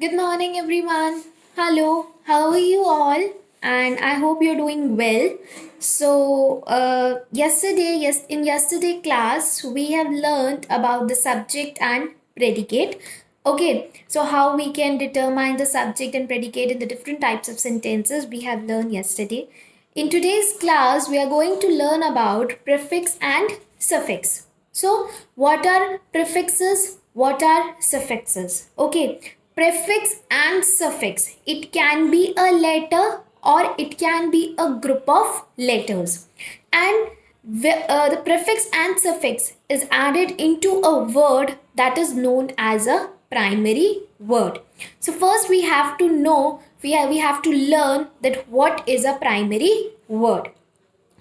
Good morning, everyone. Hello, how are you all? And I hope you're doing well. In yesterday class, we have learned about the subject and predicate. Okay, so how we can determine the subject and predicate in the different types of sentences we have learned yesterday. In today's class, we are going to learn about prefix and suffix. So, what are prefixes? What are suffixes? Okay, prefix and suffix. It can be a letter or it can be a group of letters. And the prefix and suffix is added into a word that is known as a primary word. So first we have to know, we have to learn that what is a primary word.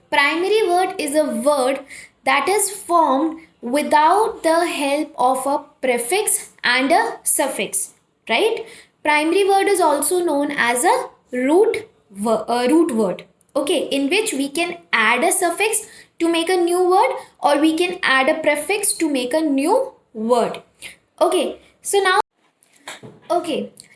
Primary word is a word that is formed without the help of a prefix and a suffix, right? Primary word is also known as a root word, okay, in which we can add a suffix to make a new word or we can add a prefix to make a new word. Okay,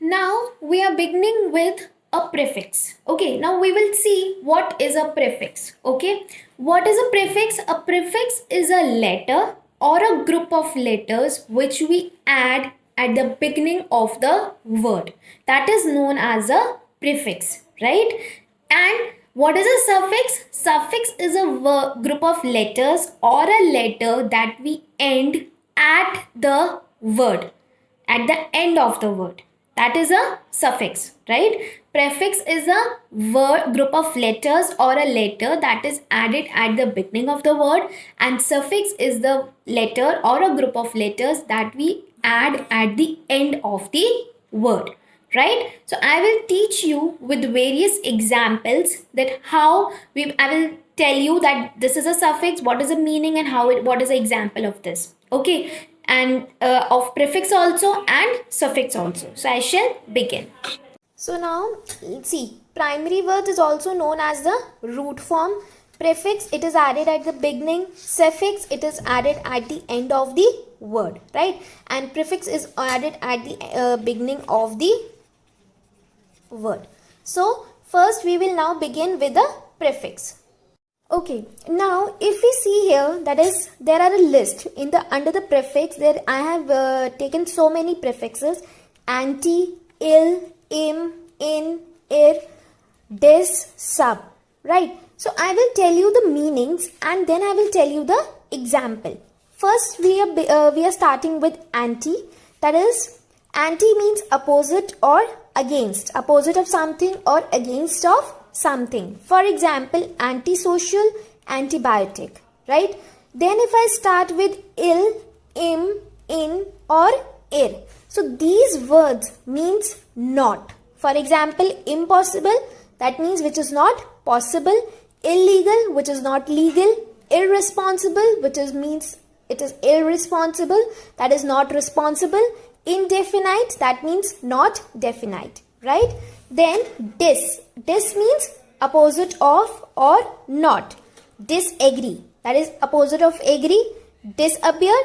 now we are beginning with a prefix. Okay, now we will see what is a prefix. Okay, what is a prefix? A prefix is a letter or a group of letters which we add at the beginning of the word. That is known as a prefix, right? And what is a suffix? Suffix is a group of letters or a letter that we end at the word, at the end of the word. That is a suffix, right? Prefix is a group of letters or a letter that is added at the beginning of the word, and suffix is the letter or a group of letters that we add at the end of the word, right? So I will teach you with various examples that I will tell you that this is a suffix, what is the meaning, and what is the example of this. Okay, and of prefix also and suffix also. So I shall begin. So now see, primary word is also known as the root form. Prefix, it is added at the beginning. Suffix, it is added at the end of the word, right? And prefix is added at the beginning of the word. So first we will now begin with the prefix. Okay, now if we see here, that is, there are a list in the under the prefix. There I have taken so many prefixes: anti, il, im, in, ir, dis, sub, right? So I will tell you the meanings and then I will tell you the example. First we are starting with anti. That is, anti means opposite or against, opposite of something or against of something. For example, antisocial, antibiotic, right? Then if I start with il, im, in, or ir, so these words means not. For example, impossible, that means which is not possible. Illegal, which is not legal. Irresponsible, which means it is irresponsible, that is not responsible. Indefinite, that means not definite, right? Then dis means opposite of or not. Disagree, that is opposite of agree. Disappear,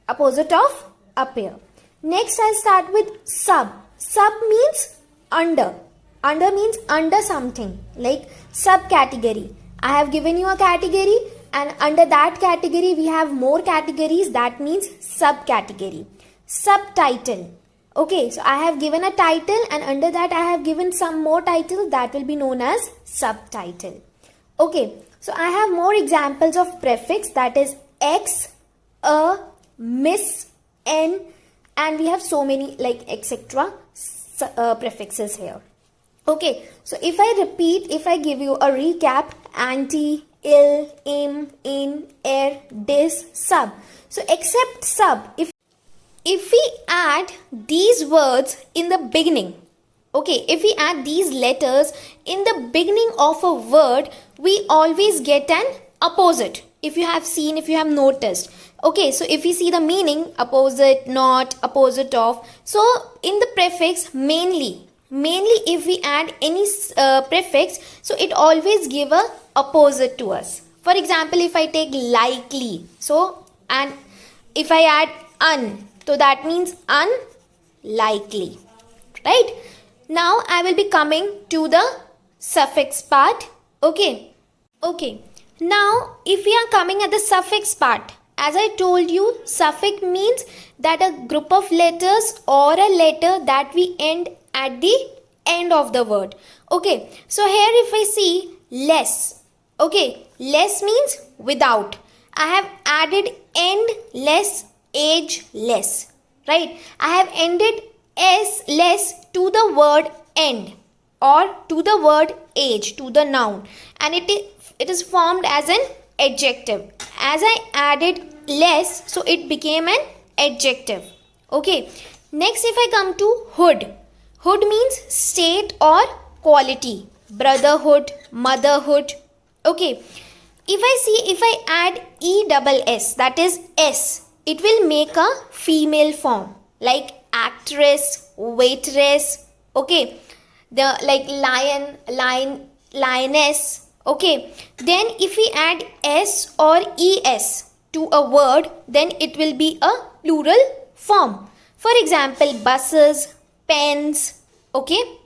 opposite of appear. Next I start with sub. Sub means under. Under means under something, like subcategory. I have given you a category and under that category we have more categories, that means subcategory. Subtitle. Okay, so I have given a title and under that I have given some more titles, that will be known as subtitle. Okay, so I have more examples of prefix, that is x, a, miss, n, and we have so many like etc. Prefixes here. Okay, so if I repeat, if I give you a recap: anti, il, im, in, er, dis, sub. So except sub, if we add these words in the beginning, okay, if we add these letters in the beginning of a word, we always get an opposite. If you have seen, if you have noticed. Okay, so if we see the meaning, opposite, not, opposite of. So in the prefix, mainly if we add any prefix, so it always give a opposite to us. For example, if I take likely, so, and if I add un, so that means unlikely, right? Now I will be coming to the suffix part. Okay. Now if we are coming at the suffix part, as I told you, suffix means that a group of letters or a letter that we end at the end of the word. Okay, so here if I see less, okay, less means without. I have added end less, age less, right? I have ended s less to the word end or to the word age, to the noun, and it is formed as an adjective. As I added less, so it became an adjective. Okay, next if I come to hood, hood means state or quality, brotherhood, motherhood. Okay, if I add ESS, that is S, it will make a female form like actress, waitress. Okay, the like lioness. Okay, then if we add S or ES to a word, then it will be a plural form. For example, buses, pens. Okay.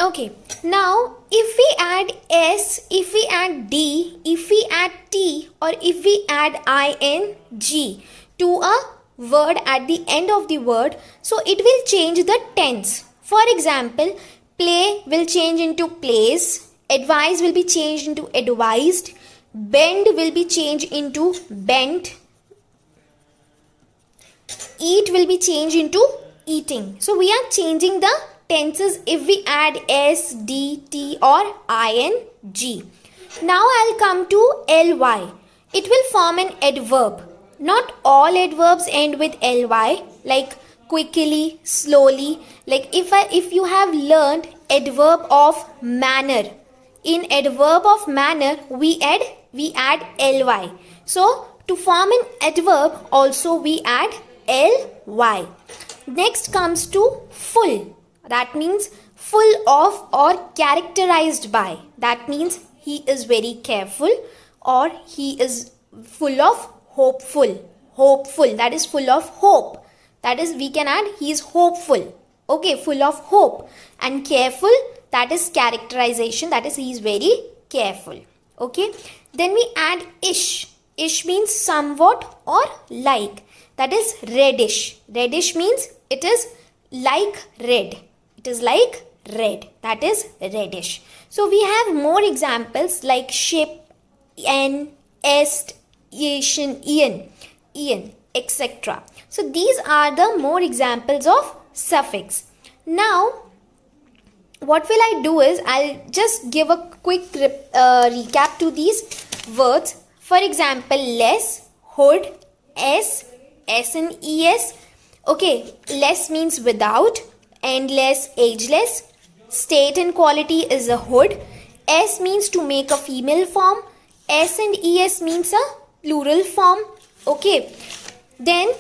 Okay, now if we add S, if we add D, if we add T, or if we add ING to a word at the end of the word, so it will change the tense. For example, play will change into plays, advise will be changed into advised, bend will be changed into bent, eat will be changed into eating. So we are changing the tenses if we add S, D, T or ING. Now I'll come to ly. It will form an adverb. Not all adverbs end with ly, like quickly, slowly. Like if you have learned adverb of manner, in adverb of manner we add ly. So to form an adverb also we add ly. Next comes to full. That means full of or characterized by. That means he is very careful or he is full of hopeful. Hopeful, that is full of hope. That is, we can add he is hopeful. Okay, full of hope. And careful, that is characterization. That is, he is very careful. Okay, then we add ish. Ish means somewhat or like. That is reddish. Reddish means it is like red. It is like red. That is reddish. So we have more examples like ship, est, ian, etc. So these are the more examples of suffix. Now, what will I do is I'll just give a quick recap to these words. For example, less, hood, s and es. Okay, less means without, endless, ageless. State and quality is a hood. S means to make a female form. S and es means a plural form. Okay, then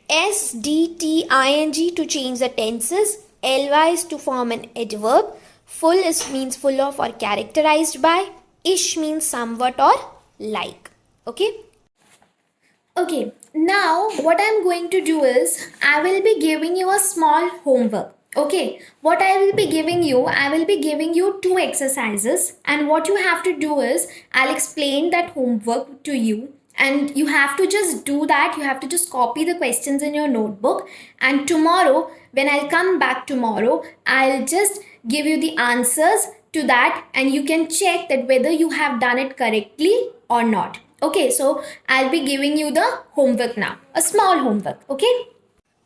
S, D, T, ing to change the tenses. Ly is to form an adverb. Full means full of or characterized by. Ish means somewhat or like. Okay. Okay, now what I'm going to do is I will be giving you a small homework. Okay, what I will be giving you, I will be giving you 2 exercises, and what you have to do is I'll explain that homework to you, and you have to just do that. You have to just copy the questions in your notebook, and tomorrow when I'll come back tomorrow, I'll just give you the answers to that, and you can check that whether you have done it correctly or not. Okay, so I'll be giving you the homework now, a small homework. Okay.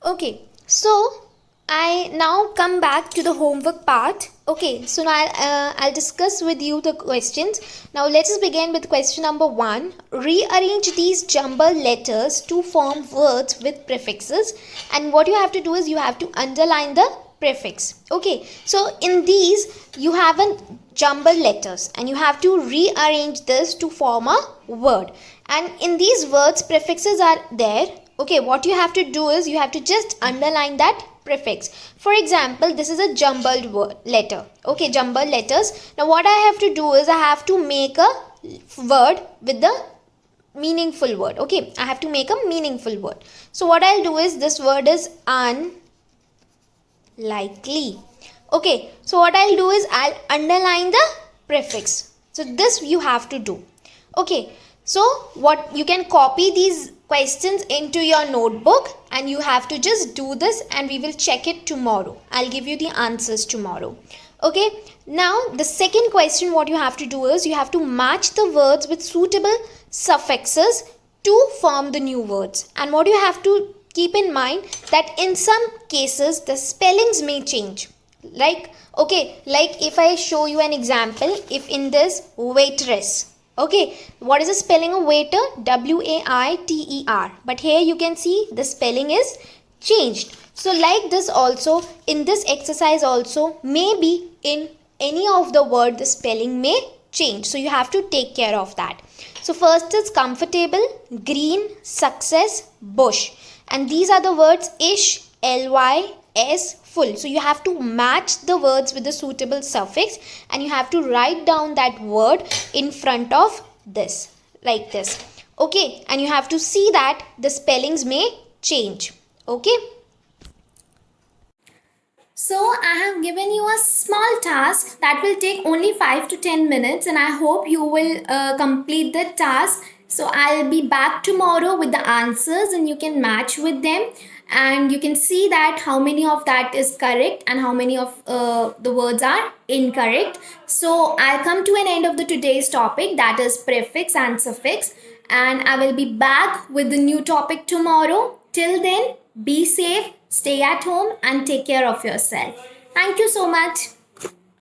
Okay, so I now come back to the homework part. Okay, so now I'll discuss with you the questions. Now let us begin with question number 1. Rearrange these jumbled letters to form words with prefixes, and what you have to do is you have to underline the prefix. Okay, so in these you have a jumbled letters and you have to rearrange this to form a word, and in these words prefixes are there. Okay, what you have to do is you have to just underline that prefix. For example, this is a jumbled letter. Okay, jumbled letters. Now what I have to do is I have to make a word with the meaningful word. Okay, I have to make a meaningful word. So what I'll do is this word is likely. Okay, so what I'll do is I'll underline the prefix. So this you have to do. Okay, so what you can copy these questions into your notebook and you have to just do this and we will check it tomorrow. I'll give you the answers tomorrow. Okay, now the second question what you have to do is you have to match the words with suitable suffixes to form the new words. And what you have to keep in mind that in some cases the spellings may change. Like, okay, like if I show you an example, if in this waitress, okay, what is the spelling of waiter? Waiter, but here you can see the spelling is changed. So like this also, in this exercise also, maybe in any of the word the spelling may change, so you have to take care of that. So first is comfortable, green, success, bush, and these are the words ish, ly, s, full. So you have to match the words with the suitable suffix and you have to write down that word in front of this like this. Okay, and you have to see that the spellings may change. Okay. So I have given you a small task that will take only 5 to 10 minutes and I hope you will complete the task. So I'll be back tomorrow with the answers and you can match with them and you can see that how many of that is correct and how many of the words are incorrect. So I'll come to an end of the today's topic, that is prefix and suffix, and I will be back with the new topic tomorrow. Till then, be safe, stay at home and take care of yourself. Thank you so much.